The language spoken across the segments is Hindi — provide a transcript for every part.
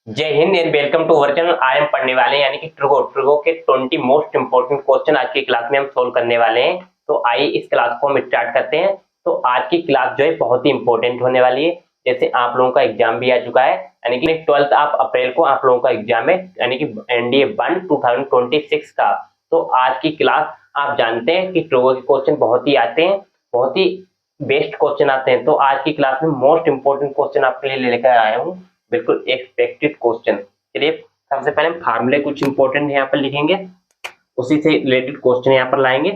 जय हिंद and welcome to our channel. आज हम पढ़ने वाले हैं यानी कि ट्रिगो के 20 मोस्ट इंपोर्टेंट क्वेश्चन आज की क्लास में हम सोल्व करने वाले हैं। तो आइए इस क्लास को हम स्टार्ट करते हैं। तो आज की क्लास जो है बहुत ही इंपॉर्टेंट होने वाली है। जैसे आप लोगों का एग्जाम भी आ चुका है, यानी कि 12 ऑफ अप्रैल को आप लोगों का एग्जाम है, यानी कि एनडीए 1 2026 का। तो आज की क्लास आप जानते हैं कि ट्रिगो के क्वेश्चन बहुत ही आते हैं, बहुत ही बेस्ट क्वेश्चन आते हैं। तो आज की क्लास में मोस्ट इंपोर्टेंट क्वेश्चन आपके लिए लेकर आया हूँ, बिल्कुल एक्सपेक्टेड क्वेश्चन। चलिए सबसे पहले हम फार्मूले कुछ इंपॉर्टेंट यहाँ पर लिखेंगे, उसी से रिलेटेड क्वेश्चन यहाँ पर लाएंगे।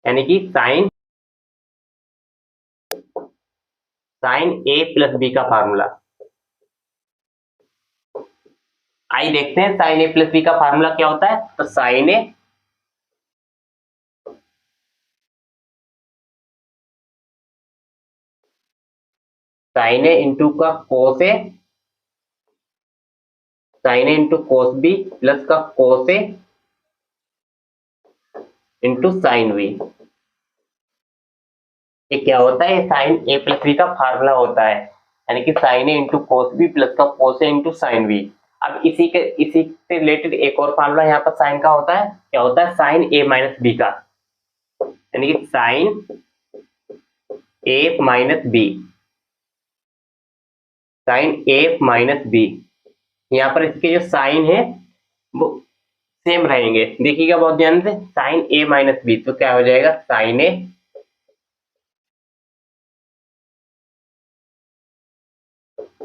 यानी कि साइन ए प्लस बी का फार्मूला। आइए देखते हैं साइन ए प्लस बी का फार्मूला क्या होता है। तो साइन ए इंटू का कोस A, sign A into cos B plus का कोस ए इंटू साइन बी। ये क्या होता है? साइन ए प्लस बी का फार्मूला होता है, यानी कि sine A into cos B plus का कोस ए इंटू साइन बी। अब इसी से रिलेटेड एक और फार्मूला यहाँ पर साइन का होता है। क्या होता है? साइन ए माइनस बी का, यानी कि साइन ए माइनस बी, साइन ए माइनस बी। यहाँ पर इसके जो साइन है वो सेम रहेंगे, देखिएगा बहुत ध्यान से। साइन ए माइनस बी तो क्या हो जाएगा? साइन ए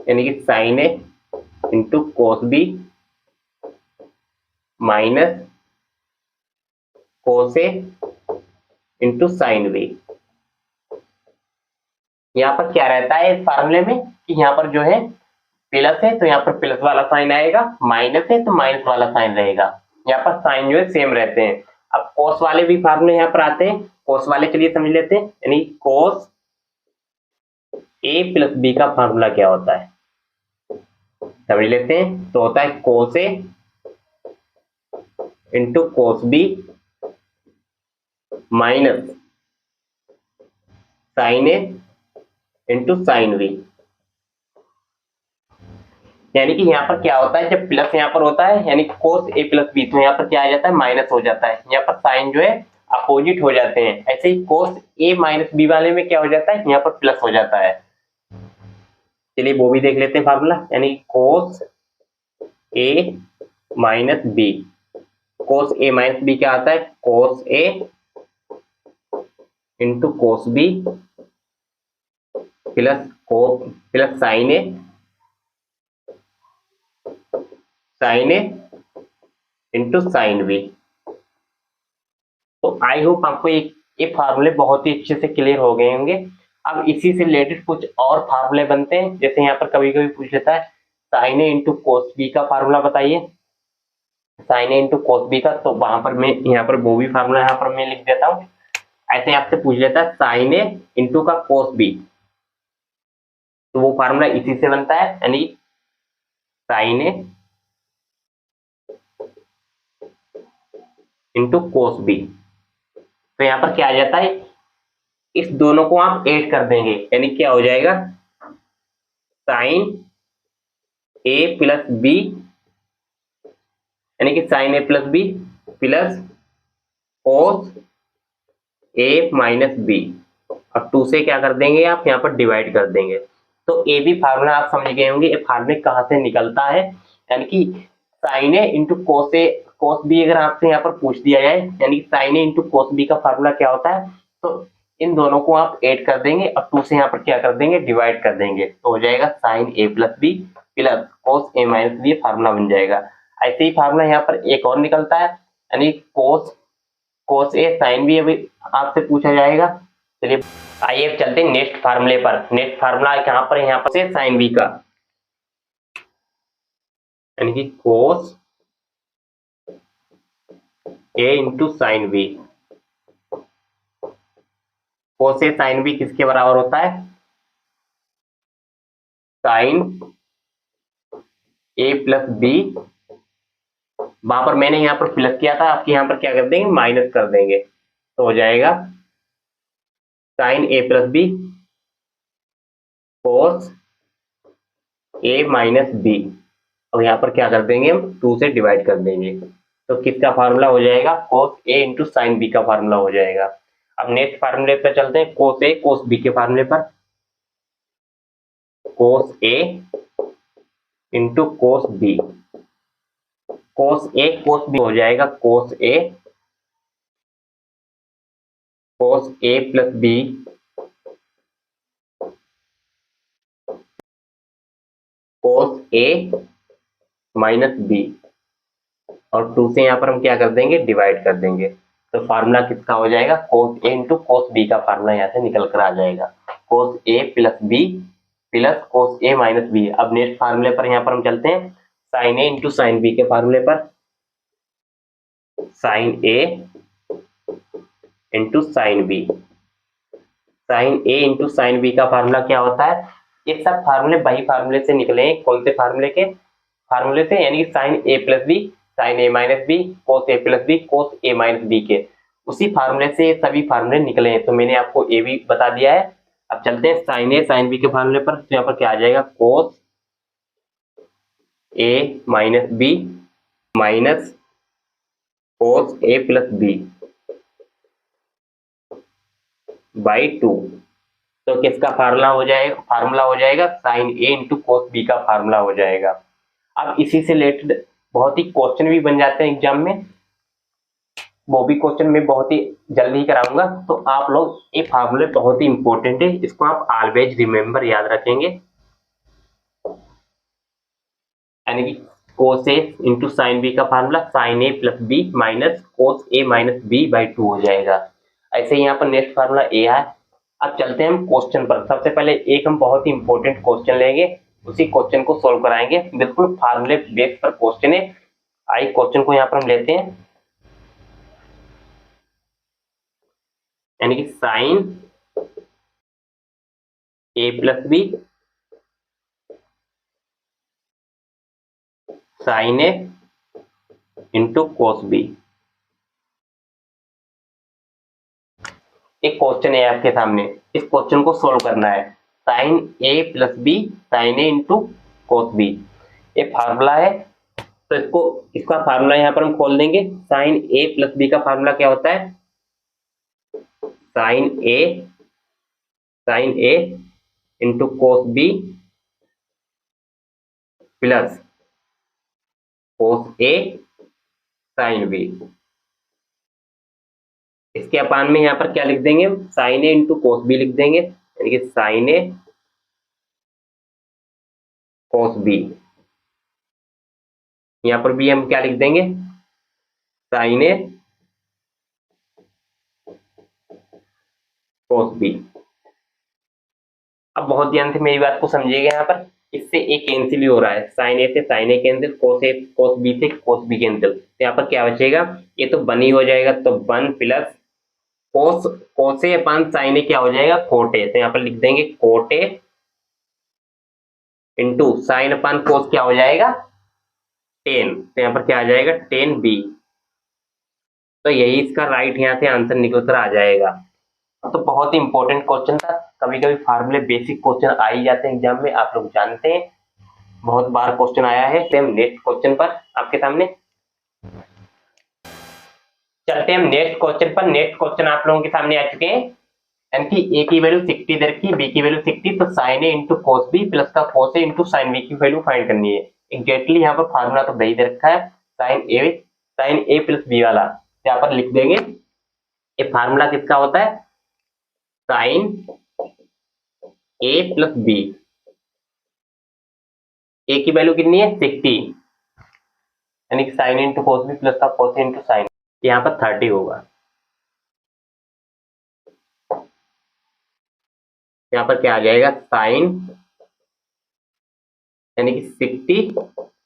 यानी कि sine A into cos B minus cos A into sine B. यहाँ पर क्या रहता है इस फार्मूले में कि यहाँ पर जो है प्लस है तो यहाँ पर प्लस वाला साइन आएगा, माइनस है तो माइनस वाला साइन रहेगा। यहाँ पर साइन जो है सेम रहते हैं। अब कोस वाले भी फार्मूले यहाँ पर आते हैं। कोस वाले चलिए समझ लेते हैं, यानी कोस ए प्लस बी का फार्मूला क्या होता है समझ लेते हैं। तो होता है cos A into cos B minus sine A into sine B. यानी कि यहाँ पर क्या होता है, जब प्लस यहाँ पर होता है यानी कोस ए प्लस बी, तो यहाँ पर क्या आ जाता है? माइनस हो जाता है। यहाँ पर साइन जो है अपोजिट हो जाते हैं। ऐसे ही कोस ए माइनस बी वाले में क्या हो जाता है? यहाँ पर प्लस हो जाता है। चलिए वो भी देख लेते हैं फार्मूला, यानी cos A minus B. Cos A minus B क्या आता है? Cos A into cos B plus sine A into sine B. तो आई होप आपको ये फार्मूले बहुत ही अच्छे से क्लियर हो गए होंगे। अब इसी से रिलेटेड कुछ और फार्मूले बनते हैं। जैसे यहाँ पर कभी कभी पूछ लेता है sine A into cos B का फार्मूला बताइए, sign A into cos B का। तो वहां पर मैं यहाँ पर वो भी फार्मूला यहाँ पर मैं लिख देता हूँ। ऐसे आपसे पूछ लेता है साइन ए इंटू का कोस बी, तो वो फार्मूला इसी से बनता है, यानी sign A into cos B. तो यहाँ पर क्या आ जाता है? इस दोनों को आप ऐड कर देंगे, यानी क्या हो जाएगा? साइन ए प्लस बी, यानी कि sine A plus B plus cos A minus B. अब 2 से क्या कर देंगे आप? यहाँ पर डिवाइड कर देंगे। तो ए बी फार्मूला आप समझ गए होंगे। ये फार्मूले कहाँ से निकलता है, यानी कि sine A into cos B अगर आपसे यहाँ पर पूछ दिया जाए, यानी कि sine A into cos B का फार्मूला क्या होता है, तो इन दोनों को आप ऐड कर देंगे और 2 से यहाँ पर क्या कर देंगे? डिवाइड कर देंगे। तो हो जाएगा sign A plus B plus cos A minus B, formula बन जाएगा। ऐसे ही फार्मूला यहाँ पर एक और निकलता है, यानी कोस ए साइन बी अभी आपसे पूछा जाएगा। चलिए आइए अब चलते हैं नेक्स्ट फार्मूले पर। नेक्स्ट फार्मूला कहाँ पर है? यहाँ पर से साइन बी का, यानी कि कोस A into sine B. Cos A sine B किसके बराबर होता है? साइन ए प्लस बी, वहां पर मैंने यहाँ पर प्लस किया था, आपके यहाँ पर क्या कर देंगे? माइनस कर देंगे। तो हो जाएगा sign A plus B cos A minus B. अब यहाँ पर क्या कर देंगे हम 2 से डिवाइड कर देंगे, तो किसका फार्मूला हो जाएगा cos a into sine B का फार्मूला हो जाएगा। अब नेक्स्ट फार्मूले पर चलते हैं, cos a cos b के फार्मूले पर। cos a into cos b, cos a cos b हो जाएगा cos a plus b cos a minus B, और 2 से यहाँ पर हम क्या कर देंगे डिवाइड कर देंगे, तो फार्मूला किसका हो जाएगा cos a into cos b का फार्मूला यहाँ से निकल कर आ जाएगा cos a plus b plus cos a minus B. अब नेक्स्ट फार्मूले पर यहाँ पर हम चलते हैं, sin a into sine B के फार्मूले पर। sin a into sine B, sin a into sine B का फार्मूला क्या होता है, ये सब फार्मूले वही फार्मूले से निकले हैं, कौन से फार्मूले से, यानी कि sin a plus B sin a minus B cos a plus B cos a minus B के उसी फार्मूले से सभी फार्मूले निकले हैं, तो मैंने आपको ए भी बता दिया है। अब चलते हैं sin a sin b के फार्मूले पर, तो यहाँ पर क्या आ जाएगा cos a minus B minus cos a plus B by 2, तो किसका फार्मूला हो जाएगा sin a into cos b का फार्मूला हो जाएगा। अब इसी से रिलेटेड बहुत ही क्वेश्चन भी बन जाते हैं एग्जाम में, वो भी क्वेश्चन मैं बहुत ही जल्दी कराऊंगा, तो आप लोग ये फार्मूले बहुत ही इंपॉर्टेंट है, इसको आप ऑलवेज रिमेंबर याद रखेंगे, यानी कि cos a into sine B का formula sin a plus B minus cos a minus B by 2 हो जाएगा। ऐसे ही यहाँ पर नेक्स्ट फार्मूला ए है। अब चलते हैं हम क्वेश्चन पर, सबसे पहले एक हम बहुत ही इंपॉर्टेंट क्वेश्चन लेंगे, उसी क्वेश्चन को सोल्व कराएंगे, बिल्कुल फार्मूले बेस पर क्वेश्चन है। आई क्वेश्चन को यहाँ पर हम लेते हैं, यानी कि sine A plus B sine A into cos B. एक क्वेश्चन है आपके सामने, इस क्वेश्चन को सोल्व करना है, sine A plus B sine A into cos B, ये फार्मूला है, तो इसका फार्मूला यहाँ पर हम खोल देंगे। साइन ए प्लस बी का फार्मूला क्या होता है, sine A into cos B plus cos A sine B. इसके अपान में यहाँ पर क्या लिख देंगे, sine A into cos B लिख देंगे, यानी कि साइन ए कोस बी। यहाँ पर भी हम क्या लिख देंगे, साइन ए कोस बी। अब बहुत ध्यान से मेरी बात को समझिएगा, यहाँ पर इससे एक कैंसिल ही हो रहा है, साइन ए से साइन ए कैंसिल, कोस बी से कोस बी कैंसिल, तो यहाँ पर क्या बचेगा, ये तो बन ही हो जाएगा, तो 1 प्लस कोस ए अपन साइन ए क्या हो जाएगा कोटे, तो यहाँ पर लिख देंगे कोटे इंटू साइन अपन कोस क्या हो जाएगा 10, तो यहाँ पर क्या आ जाएगा 10b, तो यही इसका राइट यहाँ से आंसर निकल कर आ जाएगा। तो बहुत ही इंपॉर्टेंट क्वेश्चन था, कभी कभी फार्मूले बेसिक क्वेश्चन आ ही जाते हैं एग्जाम में, आप लोग जानते हैं, बहुत बार क्वेश्चन आया है। सेम नेक्स्ट क्वेश्चन पर आपके सामने चलते हैं हम नेक्स्ट क्वेश्चन पर। नेक्स्ट क्वेश्चन आप लोगों के सामने आ चुके हैं, यानी कि ए की वैल्यू 60 दे रखी, बी की वैल्यू 60, तो sign A into cos B plus का कोस ए इंटू साइन बी की वैल्यू फाइंड करनी है। एग्जैक्टली यहाँ पर फार्मूला तो वही दे रखा है, साइन ए प्लस बी वाला, यहाँ पर लिख देंगे। ये फार्मूला किसका होता है, sine A plus B, A की वैल्यू कितनी है 60, यानी कि sine into cos B plus का कोस इंटू साइन, यहाँ पर 30 होगा। यहाँ पर क्या आ जाएगा साइन, यानी कि 60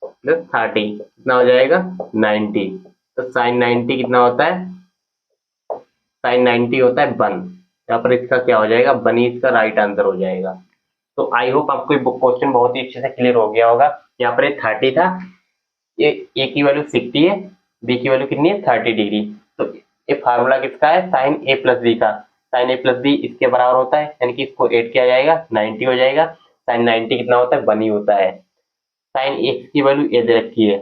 प्लस 30 कितना हो जाएगा 90, तो साइन 90 कितना होता है, साइन 90 होता है 1, यहाँ पर इसका क्या हो जाएगा 1 ही इसका राइट आंसर हो जाएगा। तो आई होप आपको क्वेश्चन बहुत ही अच्छे से क्लियर हो गया होगा। यहाँ पर 30 था, ये ए की वैल्यू 60 है, बी की वैल्यू कितनी है 30 डिग्री, तो ये फार्मूला किसका है साइन ए प्लस बी का, साइन ए प्लस बी इसके बराबर होता है, यानी कि इसको ऐड किया जाएगा 90 हो जाएगा, साइन 90 कितना होता है 1 ही होता है। साइन एक्स की वैल्यू ए दे रखी है,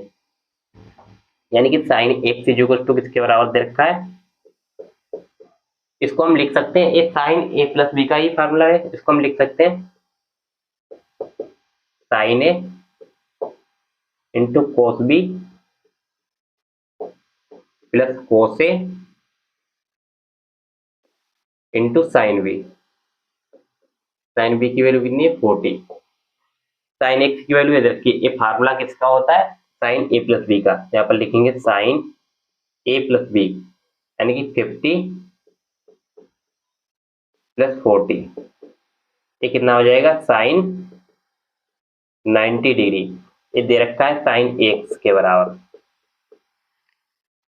यानी कि sine X is equal to किसके बराबर दे रखा है। इसको हम लिख सकते हैं, ये साइन ए प्लस बी का ही फार्मूला है, इसको हम लिख सकते हैं sine A into cos B plus cos A into sine B. Sine B की वैल्यू कितनी है 40। साइन एक्स की वैल्यू इधर की, ये फार्मूला किसका होता है साइन ए प्लस बी का, यहाँ पर लिखेंगे साइन ए प्लस बी यानी कि 50 प्लस 40, ये कितना हो जाएगा साइन 90 डिग्री। ये दे रखा है साइन एक्स के बराबर,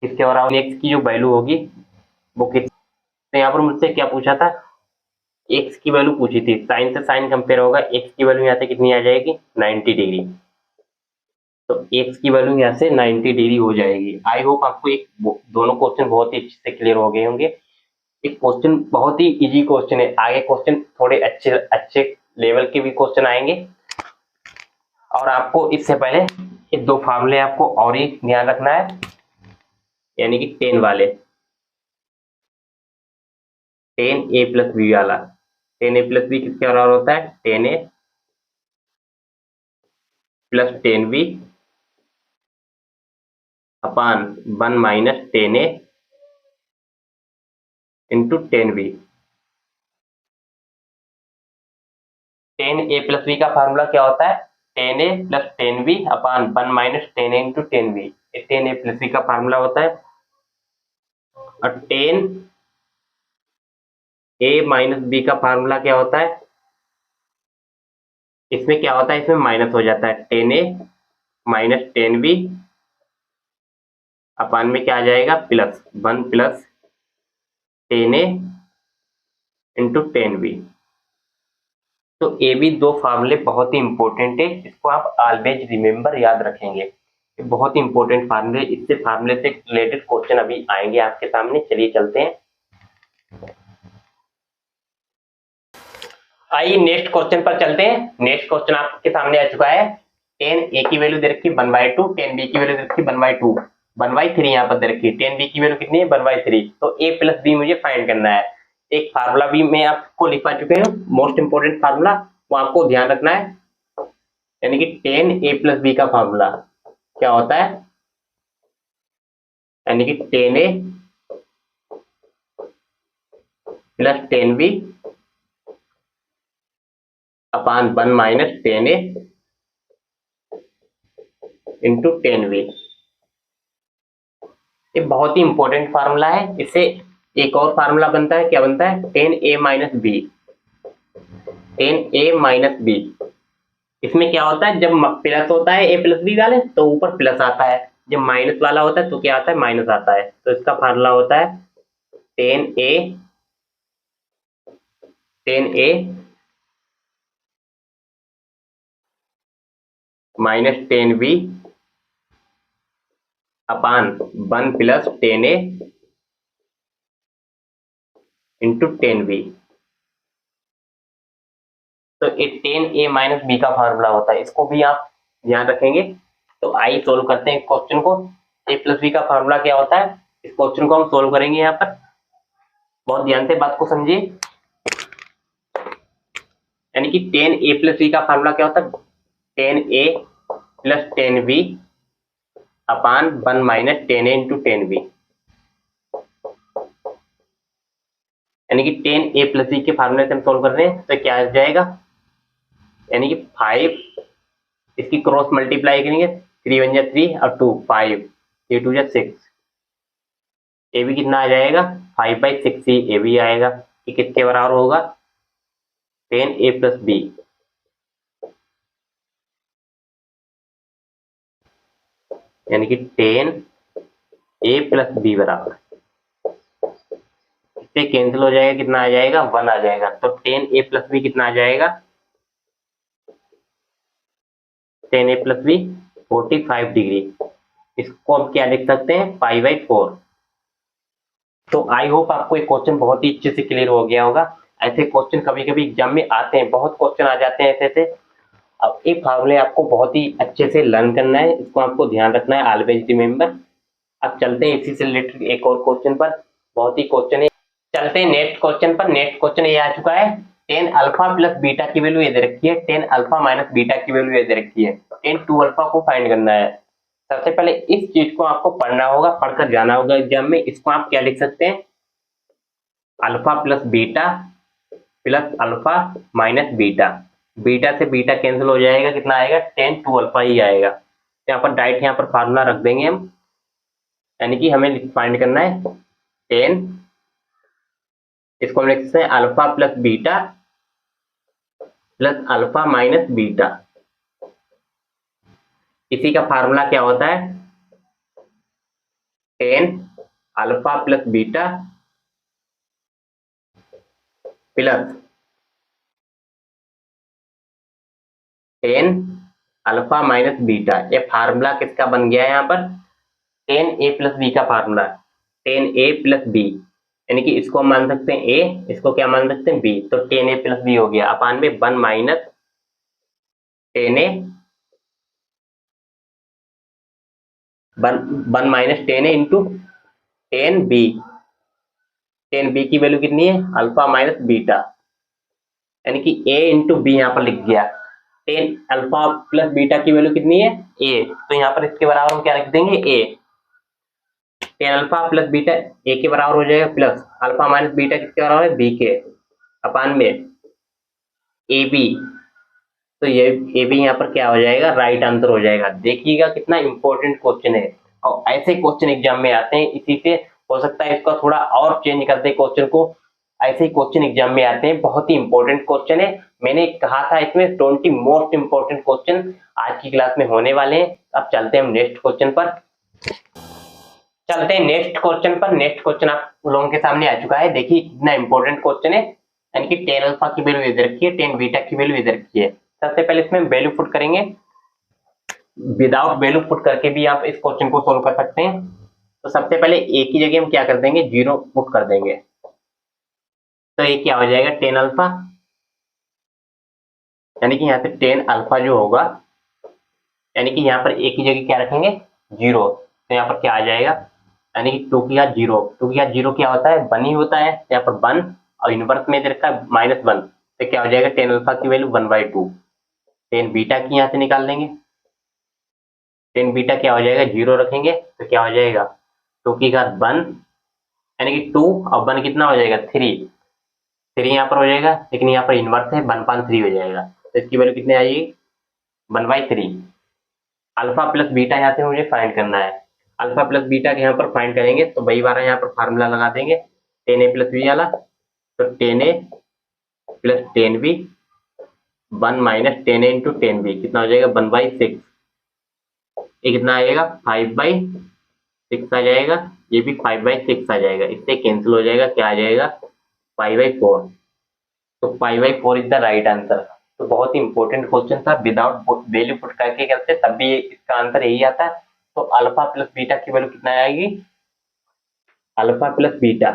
इसके बराबर एक्स की जो वैल्यू होगी वो किस, तो यहाँ पर मुझसे क्या पूछा था, एक्स की वैल्यू पूछी थी, साइन से साइन कंपेयर होगा, एक्स की वैल्यू यहाँ से कितनी आ जाएगी 90 डिग्री, तो एक्स की वैल्यू यहाँ से 90 डिग्री हो जाएगी। आई होप आपको एक दोनों क्वेश्चन बहुत ही अच्छे से क्लियर हो गए होंगे। एक क्वेश्चन बहुत ही इजी क्वेश्चन है, आगे क्वेश्चन थोड़े अच्छे अच्छे लेवल के भी क्वेश्चन आएंगे। और आपको इससे पहले ये दो फार्मूले आपको और ही ध्यान रखना है, यानी कि 10 वाले, 10 ए प्लस बी वाला। 10 ए प्लस बी किसके बराबर होता है 10 ए प्लस 10 बी अपान 1 माइनस 10 ए इंटू 10 बी। 10 ए प्लस बी का फार्मूला क्या होता है 10 ए प्लस 10 बी अपान 1 माइनस 10 ए इंटू 10 बी, 10 ए प्लस बी का फार्मूला होता है। और 10 ए माइनस बी का फार्मूला क्या होता है, इसमें क्या होता है, इसमें माइनस हो जाता है 10 ए माइनस 10 बी अपान में क्या आ जाएगा प्लस 1 प्लस 10 ए इंटू 10 बी। तो ये भी दो फार्मूले बहुत ही इंपॉर्टेंट है, इसको आप ऑलवेज रिमेंबर याद रखेंगे, ये बहुत ही इंपॉर्टेंट फार्मूले, इससे फार्मूले से रिलेटेड क्वेश्चन अभी आएंगे आपके सामने। चलिए चलते हैं, आइए नेक्स्ट क्वेश्चन पर चलते हैं। नेक्स्ट क्वेश्चन आपके सामने आ चुका है, 10 ए की वैल्यू दे रखी 1/2, 10 बी की वैल्यू दे रखी 1/2, 1/3 यहाँ पर दे रखी, 10 बी की वैल्यू कितनी है 1/3, तो ए प्लस बी मुझे फाइंड करना है। एक फार्मूला भी मैं आपको लिखवा चुके हैं, मोस्ट इंपोर्टेंट फार्मूला, वो आपको ध्यान रखना है, यानी कि 10 ए प्लस बी का फार्मूला क्या होता है, यानी कि 10 ए प्लस 10 बी अपान 1 माइनस 10 ए इंटू 10 बी। ये बहुत ही इंपॉर्टेंट फार्मूला है, इससे एक और फार्मूला बनता है, क्या बनता है 10 ए माइनस बी, 10 ए माइनस बी। इसमें क्या होता है, जब प्लस होता है ए प्लस बी वाले तो ऊपर प्लस आता है, जब माइनस वाला होता है तो क्या आता है माइनस आता है, तो इसका फार्मूला होता है 10 ए माइनस 10 बी अपान 1 प्लस 10 ए इंटू 10 बी। तो ये 10 ए माइनस बी का फार्मूला होता है, इसको भी आप ध्यान रखेंगे। तो आइए सोल्व करते हैं क्वेश्चन को। ए प्लस बी का फार्मूला क्या होता है, इस क्वेश्चन को हम सोल्व करेंगे। यहाँ पर बहुत ध्यान से बात को समझिए, यानी कि 10 ए प्लस बी का फार्मूला क्या होता है 10 ए प्लस 10 बी अपान 1 माइनस 10 ए इंटू 10 बी, यानी कि 10 ए प्लस बी के फार्मूले से हम सोल्व कर रहे हैं, तो क्या आ जाएगा, यानी कि 5, इसकी क्रॉस मल्टीप्लाई करेंगे 3 1 जा 3 और 2 5, 3 2 जा 6, ए भी कितना आ जाएगा 5/6 ही ए भी आएगा, कि किसके बराबर होगा 10 ए प्लस बी, यानी कि 10 ए प्लस बी बराबर, इससे कैंसिल हो जाएगा, कितना आ जाएगा 1 आ जाएगा, तो 10 ए प्लस बी कितना आ जाएगा 10 ए प्लस बी 45 डिग्री, इसको हम क्या लिख सकते हैं π/4। तो आई होप आपको एक क्वेश्चन बहुत ही अच्छे से क्लियर हो गया होगा। ऐसे क्वेश्चन कभी कभी एग्जाम में आते हैं, बहुत क्वेश्चन आ जाते हैं ऐसे ऐसे, अब ये फार्मूले आपको बहुत ही अच्छे से लर्न करना है, इसको आपको ध्यान रखना है, ऑलवेज रिमेंबर। अब चलते हैं इसी से रिलेटेड एक और क्वेश्चन पर, बहुत ही क्वेश्चन है। चलते हैं नेक्स्ट क्वेश्चन पर। नेक्स्ट क्वेश्चन ये आ चुका है, टेन अल्फा प्लस बीटा की वैल्यू ये दे रखी है, टेन अल्फा माइनस बीटा की वैल्यू ये दे रखी है, टेन टू अल्फा को फाइंड करना है। सबसे पहले इस चीज को आपको पढ़ना होगा, पढ़कर जाना होगा एग्जाम में। इसको आप क्या लिख सकते हैं, alpha plus beta plus alpha minus beta, beta से बीटा कैंसिल हो जाएगा, कितना आएगा, टेन टू अल्फा ही आएगा। यहाँ पर डायरेक्ट यहाँ पर फार्मूला रख देंगे हम, यानी कि हमें फाइंड करना है टेन, इसको हम लिख सकते हैं alpha plus beta plus alpha minus beta. इसी का फार्मूला क्या होता है, ten alpha plus beta plus tan alpha minus beta. ये फार्मूला किसका बन गया है, यहाँ पर टेन ए प्लस बी का formula, ten A plus B, यानी कि इसको हम मान सकते हैं ए, इसको क्या मान सकते हैं बी, तो टेन ए प्लस बी हो गया अपान में one minus tan A, one minus tan A into tan B, tan B की वैल्यू कितनी है, अल्फा माइनस बीटा, यानी कि ए इंटू बी यहाँ पर लिख दिया। टेन अल्फा प्लस बीटा की वैल्यू कितनी है, ए, तो यहाँ पर इसके बराबर हम क्या लिख देंगे, A, tan alpha plus beta A के बराबर हो जाएगा, प्लस अल्फा माइनस बीटा किसके बराबर है, बी के, अपान में ए बी, तो ये ए बी यहाँ पर क्या हो जाएगा, राइट आंसर हो जाएगा। देखिएगा कितना इंपॉर्टेंट क्वेश्चन है, और ऐसे क्वेश्चन एग्जाम में आते हैं, इसी से हो सकता है इसका थोड़ा और चेंज करते हैं क्वेश्चन को, ऐसे ही क्वेश्चन एग्जाम में आते हैं, बहुत ही इंपॉर्टेंट क्वेश्चन है। मैंने कहा था इसमें 20 मोस्ट इंपॉर्टेंट क्वेश्चन आज की क्लास में होने वाले हैं। अब चलते हैं हम नेक्स्ट क्वेश्चन पर, चलते हैं नेक्स्ट क्वेश्चन पर। नेक्स्ट क्वेश्चन आप लोगों के सामने आ चुका है, देखिए कितना इंपॉर्टेंट क्वेश्चन है, यानी कि टेन अल्फा की वैल्यू इधर रखी है, टेन बीटा की वैल्यू इधर रखी है। सबसे पहले इसमें वैल्यू पुट करेंगे, विदाउट वैल्यू पुट करके भी आप इस क्वेश्चन को सोल्व कर सकते हैं। तो सबसे पहले ए की जगह हम क्या कर देंगे, जीरो पुट कर देंगे, तो ये क्या हो जाएगा, टेन अल्फा, यानी कि यहाँ पे टेन अल्फा जो होगा, यानी कि यहाँ पर ए की जगह क्या रखेंगे, जीरो, तो यहाँ पर क्या आ जाएगा, यानी कि टू की घात जीरो, टू की घात जीरो क्या होता है, वन ही होता है, यहाँ पर वन, और इनवर्स में रखा है माइनस वन, तो क्या हो जाएगा, टेन अल्फा की value one by two. Tan beta की यहाँ से निकाल देंगे, टेन बीटा क्या हो जाएगा, जीरो रखेंगे तो क्या हो जाएगा, टू की घात वन, यानी कि टू और वन कितना हो जाएगा, थ्री, थ्री यहाँ पर हो जाएगा, लेकिन यहाँ पर इनवर्स है, वन पान थ्री हो जाएगा, तो इसकी वैल्यू कितनी आएगी, one by three. Alpha plus beta यहाँ से मुझे फाइंड करना है, अल्फा प्लस बीटा के यहाँ पर फाइंड करेंगे तो वही बार यहाँ पर फार्मूला लगा देंगे, टेन ए प्लस बी वाला, तो tan A plus tan B, one minus tan A into tan B, कितना हो जाएगा, वन बाई सिक्स, ये कितना आएगा, फाइव बाई सिक्स आ जाएगा, ये भी फाइव बाई सिक्स आ जाएगा, इससे कैंसिल हो जाएगा, क्या आ जाएगा, फाइव बाई फोर, तो five by four is the right answer. तो बहुत ही इंपॉर्टेंट क्वेश्चन था, विदाउट वैल्यू पुट करके करते तब भी इसका आंसर यही आता है। तो अल्फा प्लस बीटा की वैल्यू कितना आएगी, alpha plus beta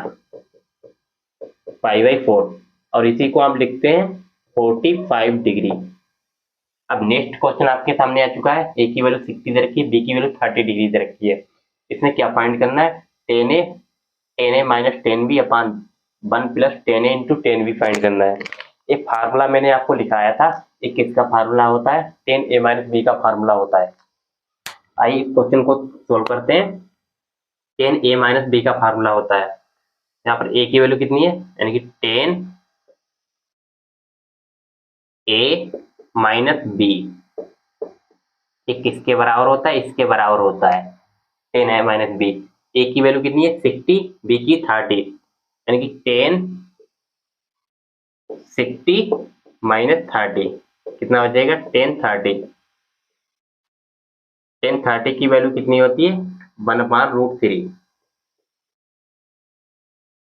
five by four, और इसी को आप लिखते हैं 45 डिग्री। अब नेक्स्ट क्वेश्चन आपके सामने आ चुका है, ए की वैल्यू 60 दे रखी है, बी की वैल्यू 30 डिग्री दे रखी है। इसमें क्या फाइंड करना है, tan A minus tan B upon one plus tan A into tan B find करना है। एक फार्मूला मैंने आपको लिखाया था, एक किसका फार्मूला होता है, टेन ए माइनस बी का फार्मूला होता है। आइए इस क्वेश्चन को सोल्व करते हैं। टेन ए माइनस बी का फार्मूला होता है, यहाँ पर ए की वैल्यू कितनी है, यानी कि टेन ए माइनस बी, ये किसके बराबर होता है, इसके बराबर होता है, tan A minus B. A की वैल्यू कितनी है 60, बी की 30, यानी कि टेन 60 माइनस 30 कितना हो जाएगा, टेन 30। टेन 30 की वैल्यू कितनी होती है, वन अपान रूट थ्री,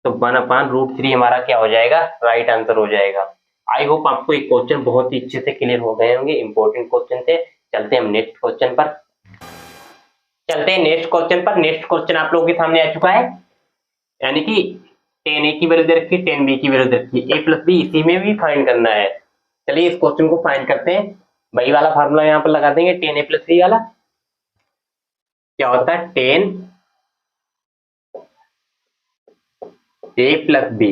तो वन अपान रूट थ्री हमारा क्या हो जाएगा, राइट आंसर हो जाएगा। आई होप आपको एक क्वेश्चन बहुत ही अच्छे से क्लियर हो गए होंगे, इंपॉर्टेंट क्वेश्चन थे। चलते हैं हम नेक्स्ट क्वेश्चन पर, चलते हैं नेक्स्ट क्वेश्चन पर। नेक्स्ट क्वेश्चन आप लोगों के सामने आ चुका है, यानी कि टेन ए की वैल्यू दे रखी है, टेन बी की वैल्यू दे रखी है, ए प्लस बी इसी में भी फाइंड करना है। चलिए इस क्वेश्चन को फाइंड करते हैं। वही वाला फार्मूला यहाँ पर लगा देंगे, 10a+b वाला। क्या होता है 10a+b।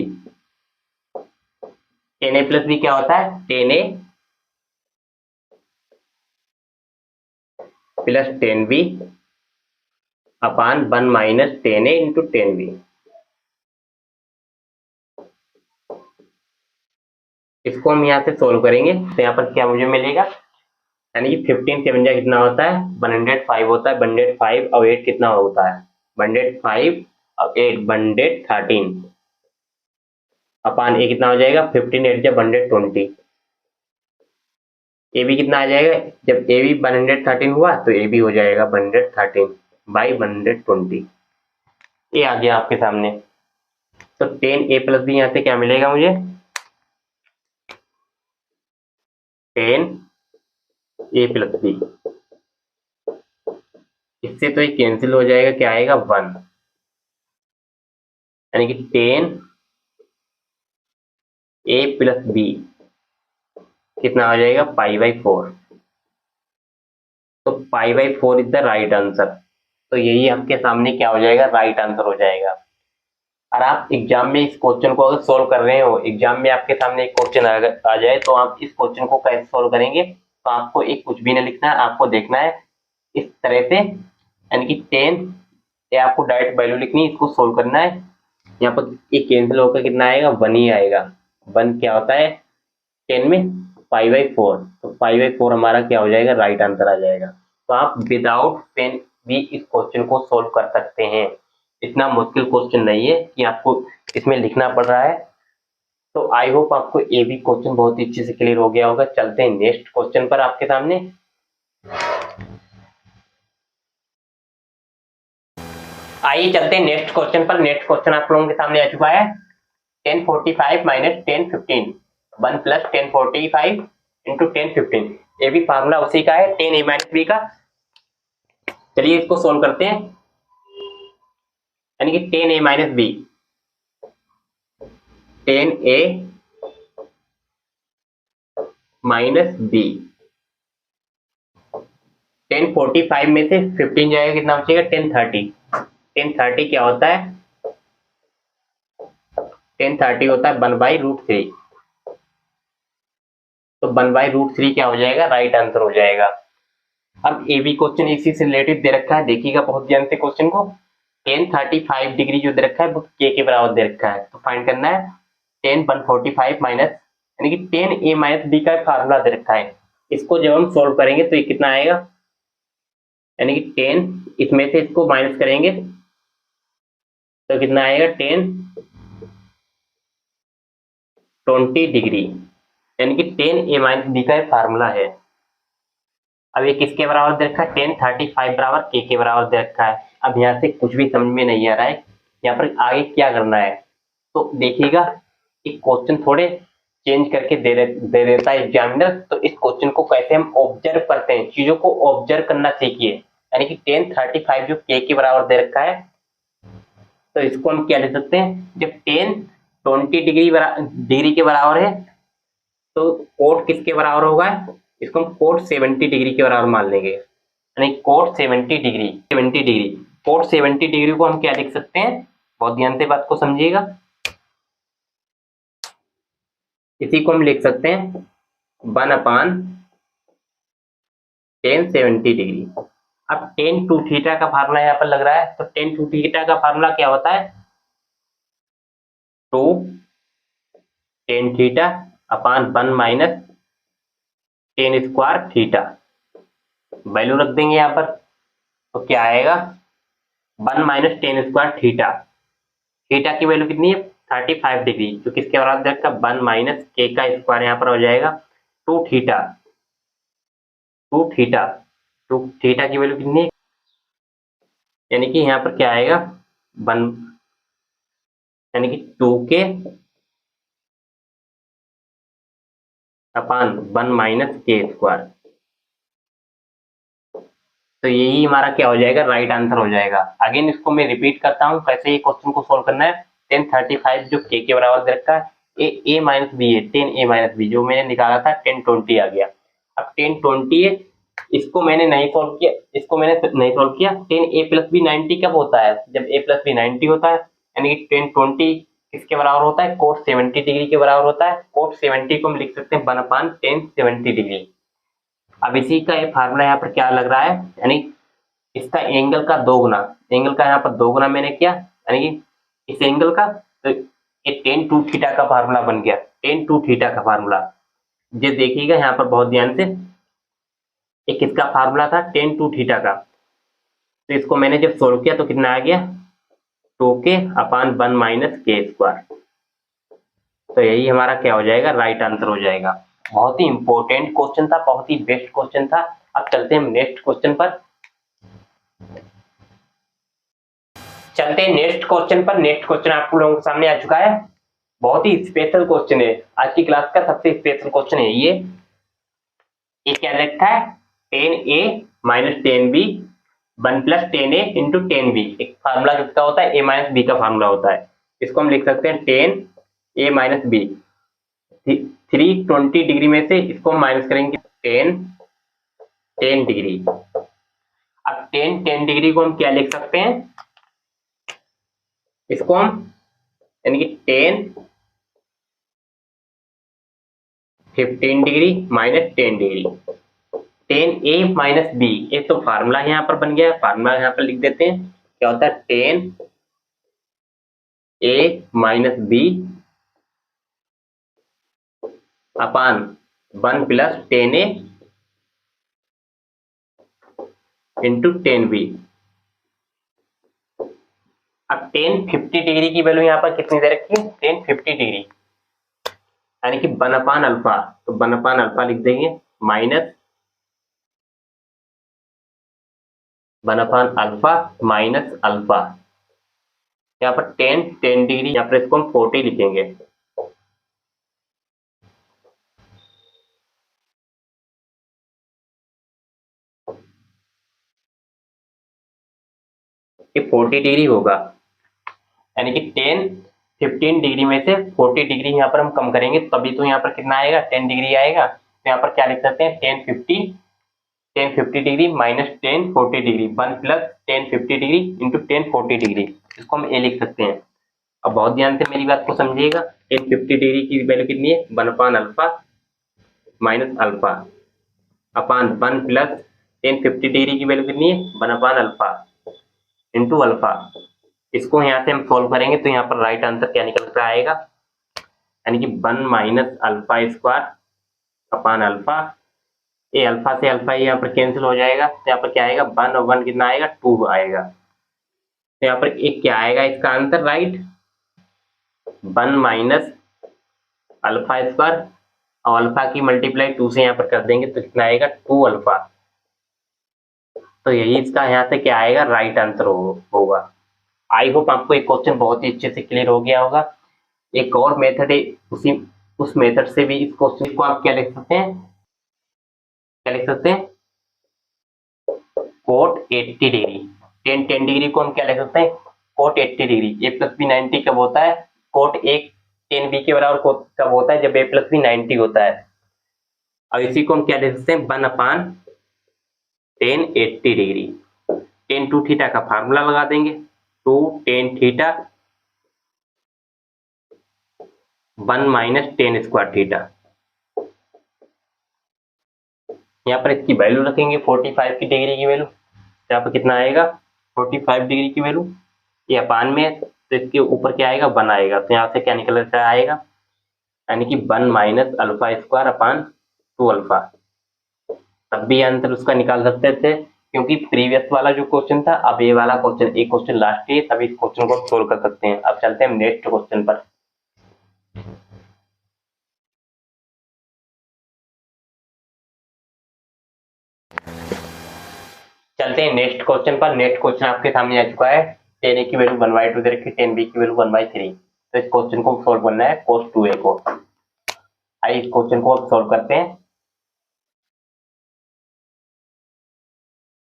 10a+b क्या होता है 10a+10b अपान 1 माइनस 10a इंटू 10b। इसको हम यहाँ से सोल्व करेंगे तो यहाँ पर क्या मुझे मिलेगा, यानी कि 15 7 जा कितना होता है 105 होता है। 105 और 8 कितना होता है 105 और 8 113 अपान ए कितना हो जाएगा 15 8 जब 120। ए बी कितना आ जाएगा, जब ए बी 113 हुआ तो ए बी हो जाएगा 113 बाई 120। ये आ गया आपके सामने। तो 10a+b यहाँ से क्या मिलेगा मुझे 10a+b। इससे तो ये कैंसिल हो जाएगा, क्या आएगा 1, यानी कि 10a+b कितना हो जाएगा π/4। तो π/4 इज द राइट आंसर। तो यही आपके सामने क्या हो जाएगा राइट आंसर हो जाएगा। और आप एग्जाम में इस क्वेश्चन को अगर सोल्व कर रहे हो, एग्जाम में आपके सामने एक क्वेश्चन आ जाए तो आप इस क्वेश्चन को कैसे सोल्व करेंगे, तो आपको एक कुछ भी नहीं लिखना है, आपको देखना है इस तरह से, यानी कि 10 ये आपको डायरेक्ट वैल्यू लिखनी है, इसको सोल्व करना है। यहाँ पर एक कैंसिल होकर कितना आएगा 1 ही आएगा। 1 क्या होता है 10 में π/4, तो π/4 हमारा क्या हो जाएगा राइट आंसर आ जाएगा। तो आप विदाउट पेन भी इस क्वेश्चन को सोल्व कर सकते हैं। इतना मुश्किल क्वेश्चन नहीं है कि आपको इसमें लिखना पड़ रहा है। तो आई होप आपको ये भी क्वेश्चन बहुत ही अच्छे से क्लियर हो गया होगा। चलते हैं नेक्स्ट क्वेश्चन पर आपके सामने। आइए चलते हैं नेक्स्ट क्वेश्चन पर। नेक्स्ट क्वेश्चन आप लोगों के सामने आ चुका है 1045 माइनस 1015 1 प्लस 1045 इंटू 1015। ये भी फार्मूला उसी का है 10a-b का। चलिए इसको सोल्व करते हैं, यानी कि 10a-b 10a-b 1045 में से 15 जाएगा कितना बचेगा 1030। 1030 क्या होता है 1030 होता है 1/√3। तो 1/√3 क्या हो जाएगा राइट आंसर हो जाएगा। अब ए बी क्वेश्चन इसी से रिलेटेड दे रखा है, देखिएगा बहुत ध्यान से क्वेश्चन को। 1035 डिग्री जो दे रखा है वो के बराबर दे रखा है, तो फाइंड करना है 10 145 माइनस, यानी कि 10a-b का फार्मूला दे रखा है। इसको जब हम सोल्व करेंगे तो ये कितना आएगा, यानी कि 10 इसमें से इसको माइनस करेंगे तो कितना आएगा 10 20 डिग्री, यानी कि 10a-b का फार्मूला है। अब ये किसके बराबर दे रखा है 1035 बराबर के बराबर दे रखा है। अब यहाँ से कुछ भी समझ में नहीं आ रहा है यहाँ पर आगे क्या करना है। तो देखिएगा एक क्वेश्चन थोड़े चेंज करके दे देता है एग्जामिनर। तो इस क्वेश्चन को कैसे हम ऑब्जर्व करते हैं, चीजों को ऑब्जर्व करना सीखिए। यानी कि 1035 जो के बराबर दे रखा है, तो इसको हम क्या ले सकते हैं, जब 10 20 डिग्री के बराबर है तो कोट किसके बराबर होगा, इसको हम कोट 70 डिग्री के बराबर मान लेंगे। यानी कोट 70 डिग्री कोट 70 डिग्री को हम क्या लिख सकते हैं, बहुत ध्यान से बात को समझिएगा। इसी को हम लिख सकते हैं 1/10 70 डिग्री। अब tan 2 थीटा का फार्मूला यहाँ पर लग रहा है, तो tan 2 थीटा का फार्मूला क्या होता है 2 tan theta upon 1 minus tan square theta. Value रख देंगे यहाँ पर, तो क्या आएगा 1 minus tan square theta. Theta की वैल्यू कितनी है 35 डिग्री, जो किसके बराबर रखा 1 माइनस के का स्क्वायर यहाँ पर हो जाएगा 2 थीटा। 2 थीटा की वैल्यू कितनी है, यानी कि यहाँ पर क्या आएगा 1, यानी कि 2k अपान 1 माइनस के स्क्वायर। तो यही हमारा क्या हो जाएगा राइट आंसर हो जाएगा। अगेन इसको मैं रिपीट करता हूँ कैसे ये क्वेश्चन को सोल्व करना है। 1035 जो के बराबर दे रखा है, ए माइनस बी है 10a-b जो मैंने निकाला था 1020 आ गया। अब टेन 20 है, इसको मैंने नहीं सॉल्व किया, टेन ए प्लस बी 90 कब होता है, जब ए प्लस बी 90 होता है, यानी कि टेन 20 किसके बराबर होता है, कोट 70 डिग्री के बराबर होता है। कोट 70 को हम लिख सकते हैं 1/10 70 डिग्री। अब इसी का ये फार्मूला यहाँ पर क्या लग रहा है, यानी इसका एंगल का दोगुना, एंगल का यहाँ पर दोगुना मैंने किया, यानी कि इस एंगल का, तो ये टेन टू थीटा का फार्मूला बन गया, टेन टू थीटा का फार्मूला। ये देखिएगा यहाँ पर बहुत ध्यान से, एक किसका फार्मूला था, टेन टू थीटा का। तो इसको मैंने जब सोल्व किया तो कितना आ गया, 2k/1 माइनस के स्क्वायर। तो यही हमारा क्या हो जाएगा, राइट आंसर हो जाएगा। बहुत ही इंपॉर्टेंट क्वेश्चन था, बहुत ही बेस्ट क्वेश्चन था। अब चलते हैं नेक्स्ट क्वेश्चन पर। नेक्स्ट क्वेश्चन आप लोगों के सामने आ चुका है। बहुत ही स्पेशल क्वेश्चन है, आज की क्लास का सबसे स्पेशल क्वेश्चन है ये क्या लिखा है, 10a minus 10b 1 plus 10a into 10b। एक फार्मूला किसका होता है, a माइनस b का फार्मूला होता है। इसको हम लिख सकते हैं 10a माइनस b। 320 डिग्री में से इसको हम माइनस करेंगे 10 डिग्री। अब 10 डिग्री को हम क्या लिख सकते हैं, इसको हम यानी कि 15 degree minus 10 degree, 10a minus b। एक तो फार्मूला यहाँ पर बन गया, फार्मूला यहाँ पर लिख देते हैं, क्या होता है 10a माइनस b अपान 1 प्लस 10a इंटू 10b। अब 1050 डिग्री की वैल्यू यहाँ पर कितनी दे रखी है, 1050 डिग्री, यानी कि 1/अल्फा। तो 1/अल्फा लिख देंगे माइनस 1/अल्फा माइनस अल्फा। यहाँ पर 10 डिग्री, यहाँ पर इसको हम 40 लिखेंगे। ये 40 डिग्री होगा, यानी कि 15 डिग्री में से 40 डिग्री यहाँ पर हम कम करेंगे तभी तो यहाँ पर कितना आएगा, 10 डिग्री आएगा। तो यहाँ पर क्या लिख सकते हैं, 1050 degree minus 1040 degree, 1 plus 1050 degree into 1040 degree, इसको हम ए लिख सकते हैं। अब बहुत ध्यान से मेरी बात को समझिएगा, 1050 डिग्री की वैल्यू कितनी है, 1/अल्फा minus alpha upon 1 plus 1050 degree की वैल्यू कितनी है, 1/अल्फा इंटू अल्फा। इसको यहाँ से हम सोल्व करेंगे तो यहाँ पर राइट आंसर क्या निकल कर आएगा, यानी कि 1 minus alpha square upon alpha. ये अल्फा से अल्फा यहाँ पर कैंसिल हो जाएगा, तो यहाँ पर क्या आएगा, 1 और 1 कितना आएगा, 2 आएगा। तो यहाँ पर एक क्या आएगा इसका answer right, 1 minus alpha square और अल्फा की मल्टीप्लाई 2 से यहाँ पर कर देंगे तो कितना आएगा, 2 अल्फा। तो यही इसका यहाँ से क्या आएगा, राइट आंसर होगा। आई होप आपको एक क्वेश्चन बहुत ही अच्छे से क्लियर हो गया होगा। एक और मेथड है, उस मेथड से भी इस क्वेश्चन को आप क्या लिख सकते हैं, कोट 80 डिग्री। 10 डिग्री को हम क्या लिख सकते हैं, कोट 80 डिग्री। ए प्लस बी 90 कब होता है, कोट एक 10b के बराबर कब होता है, जब ए प्लस बी 90 होता है। अब इसी को हम क्या लिख सकते हैं, 1/1080 डिग्री। 10 टू थीटा का फार्मूला लगा देंगे, 2 10 थीटा 1 माइनस 10 स्क्वायर थीटा। यहाँ पर इसकी वैल्यू रखेंगे 45 की डिग्री की वैल्यू, यहाँ पर कितना आएगा, 45 डिग्री की वैल्यू। ये अपान में तो इसके ऊपर क्या आएगा, 1 आएगा। तो यहाँ से क्या निकल कर आएगा, यानी कि 1 minus alpha square upon 2 alpha. तब भी आंसर उसका निकाल सकते थे, क्योंकि प्रीवियस वाला जो क्वेश्चन था, अब ये वाला क्वेश्चन, एक क्वेश्चन लास्ट है, तभी इस क्वेश्चन को सोल्व कर सकते हैं। अब चलते हैं नेक्स्ट क्वेश्चन पर। चलते हैं नेक्स्ट क्वेश्चन पर। नेक्स्ट क्वेश्चन आपके सामने आ चुका है, 10a की वैल्यू 1/2 दे रखी है, 10b की वैल्यू 1/3। तो इस क्वेश्चन को सोल्व करना है cos 2a को। आइए इस क्वेश्चन को सोल्व करते हैं।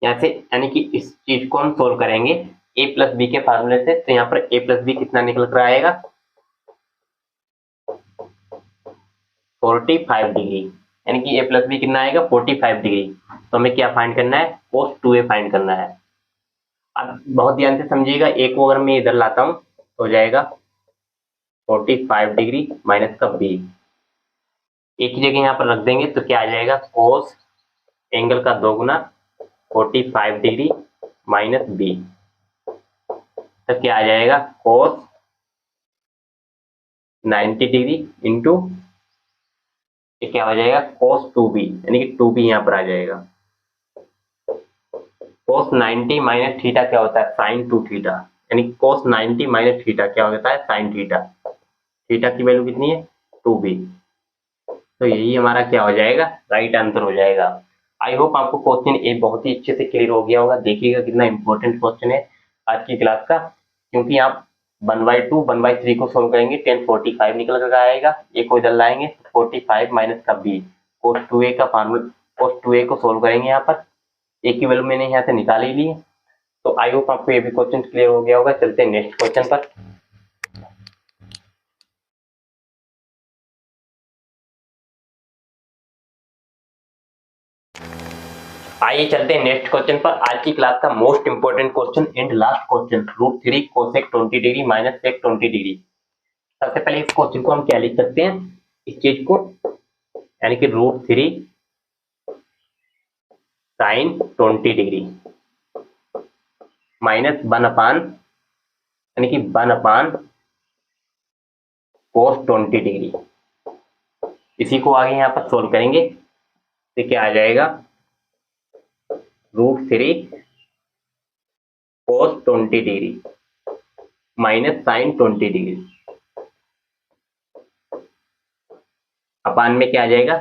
यहाँ से यानी कि इस चीज को हम सोल्व करेंगे a प्लस बी के फार्मूले से। तो यहाँ पर a प्लस बी कितना निकल कर आएगा, 45 डिग्री। यानी कि a प्लस बी कितना आएगा 45 डिग्री। तो हमें क्या फाइंड करना है, cos 2a फाइंड करना है। अब बहुत ध्यान से समझिएगा, a को अगर मैं इधर लाता हूँ तो हो जाएगा 45 डिग्री माइनस का b, एक ही जगह यहाँ पर रख देंगे तो क्या आ जाएगा, cos एंगल का दोगुना 45 डिग्री माइनस b, तो क्या आ जाएगा cos 90 डिग्री इंटू ये क्या हो जाएगा cos 2b, यानी कि 2b यहाँ पर आ जाएगा। cos 90 माइनस थीटा क्या होता है sin 2 थीटा, यानी कि cos 90 माइनस थीटा क्या होता है sin थीटा। थीटा की वैल्यू कितनी है 2b, तो यही हमारा क्या हो जाएगा, राइट आंसर हो जाएगा। आई होप आपको क्वेश्चन ए बहुत ही अच्छे से क्लियर हो गया होगा। देखिएगा कितना इंपॉर्टेंट क्वेश्चन है आज की क्लास का, क्योंकि आप 1/2 1/3 को सोल्व करेंगे 1045 निकल कर आएगा, ए को इधर लाएंगे 45 माइनस का बी, cos 2a का फार्मूला, cos 2a को सोल्व करेंगे। यहाँ पर ए की वैल्यू मैंने यहाँ से निकाल ही ली है। तो आई होप आपको ये भी क्वेश्चन क्लियर हो गया होगा। चलते हैं नेक्स्ट क्वेश्चन पर। आइए चलते हैं नेक्स्ट क्वेश्चन पर। आज की क्लास का most important question and last question, √3 cosec 20 degree minus sec 20 degree. सबसे पहले इस क्वेश्चन को हम क्या लिख सकते हैं, इस चीज को, यानी कि √3 साइन 20 डिग्री माइनस 1/, यानी कि 1/, cos 20 डिग्री। इसी को आगे यहाँ पर सोल्व करेंगे तो क्या आ जाएगा, √3 cos 20 degree minus sine 20 degree, upon में क्या आ जाएगा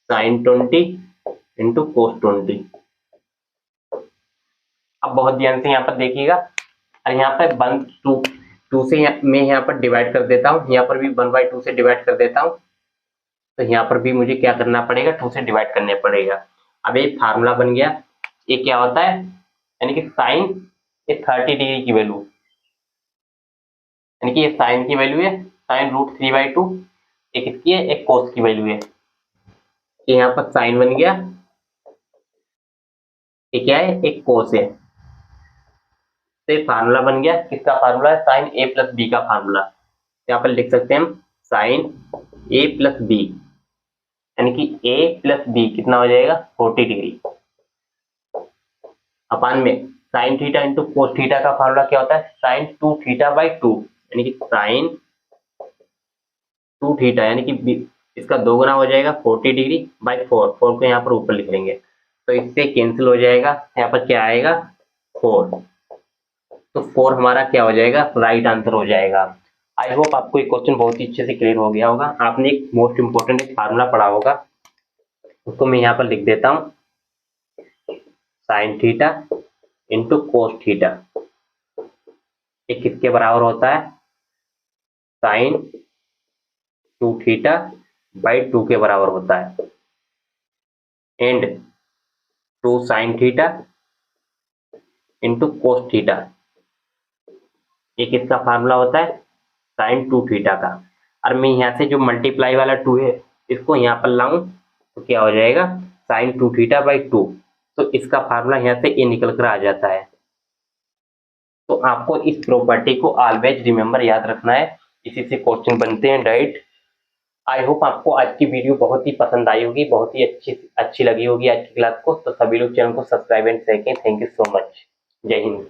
साइन 20 इंटू cos 20। अब बहुत ध्यान से यहाँ पर देखिएगा, और यहाँ पर 2 से मैं यहाँ पर डिवाइड कर देता हूँ, यहाँ पर भी 1/2 से डिवाइड कर देता हूँ, तो यहाँ पर भी मुझे क्या करना पड़ेगा, 2 से डिवाइड करने पड़ेगा। अब एक फार्मूला बन गया, ये क्या होता है, यानी कि साइन ये 30 डिग्री की वैल्यू, यानी कि ये साइन की वैल्यू है साइन √3/2, एक इसकी है एक कोस की वैल्यू है। ये यहाँ पर साइन बन गया, ये क्या है एक कोस है, तो ये फार्मूला बन गया, किसका फार्मूला है साइन a प्लस बी का फार्मूला। यहाँ पर लिख सकते हैं हम साइन a प्लस बी, यानी कि a प्लस बी कितना हो जाएगा 40 डिग्री, अपान में sine theta into cos theta का फार्मूला क्या होता है साइन 2 थीटा/2, यानी कि साइन 2 थीटा, यानी कि इसका दोगुना हो जाएगा 40 डिग्री बाई 4 को यहाँ पर ऊपर लिख लेंगे, तो इससे कैंसिल हो जाएगा, यहाँ पर क्या आएगा 4, तो 4 हमारा क्या हो जाएगा राइट आंसर हो जाएगा। आई होप आपको ये क्वेश्चन बहुत ही अच्छे से क्लियर हो गया होगा। आपने एक मोस्ट इंपोर्टेंट एक फार्मूला पढ़ा होगा, उसको मैं यहाँ पर लिख देता हूँ, sine theta into cos theta, ये किसके बराबर होता है साइन 2 थीटा/2 के बराबर होता है, and 2 sine theta into cos theta, ये किसका फार्मूला होता है साइन 2 थीटा का। और मैं यहाँ से जो मल्टीप्लाई वाला 2 है इसको यहाँ पर लाऊं तो क्या हो जाएगा साइन 2 थीटा/2, तो इसका फार्मूला यहाँ से ये निकल कर आ जाता है। तो आपको इस प्रॉपर्टी को ऑलवेज रिमेंबर याद रखना है, इसी से क्वेश्चन बनते हैं डाइट। आई होप आपको आज की वीडियो बहुत ही पसंद आई होगी, बहुत ही अच्छी लगी होगी आज की क्लास को। तो सभी लोग चैनल को सब्सक्राइब एंड शेयर करें। Thank you so much. जय हिंद।